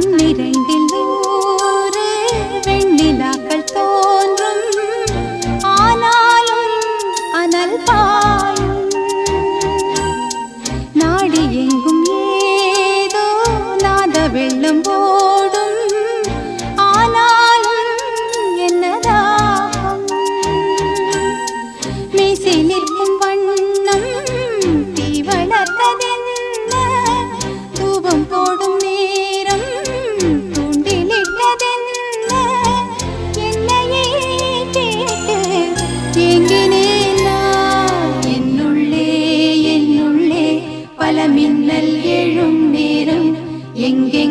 கண்ணிரண்டில் நூறு வெண்ணிலாக்கள் தோன்றும், ஆனாலும் அனல் பாயும். நாடி எங்கும் ஏதோ நாத வெள்ளம் ஓடும், ஆனாலும் என்னதாகும். மீசை நிற்கும் வண்ணம் தீ வளர்த்ததென்ன, தூபம் போடும் நேரம் தூண்டிலிட்டதென்ன. என்னையே கேட்டு ஏங்கினேன் நான். என்னுள்ளே பல மின்னல் எழும் நேரம் எங்கெங்கே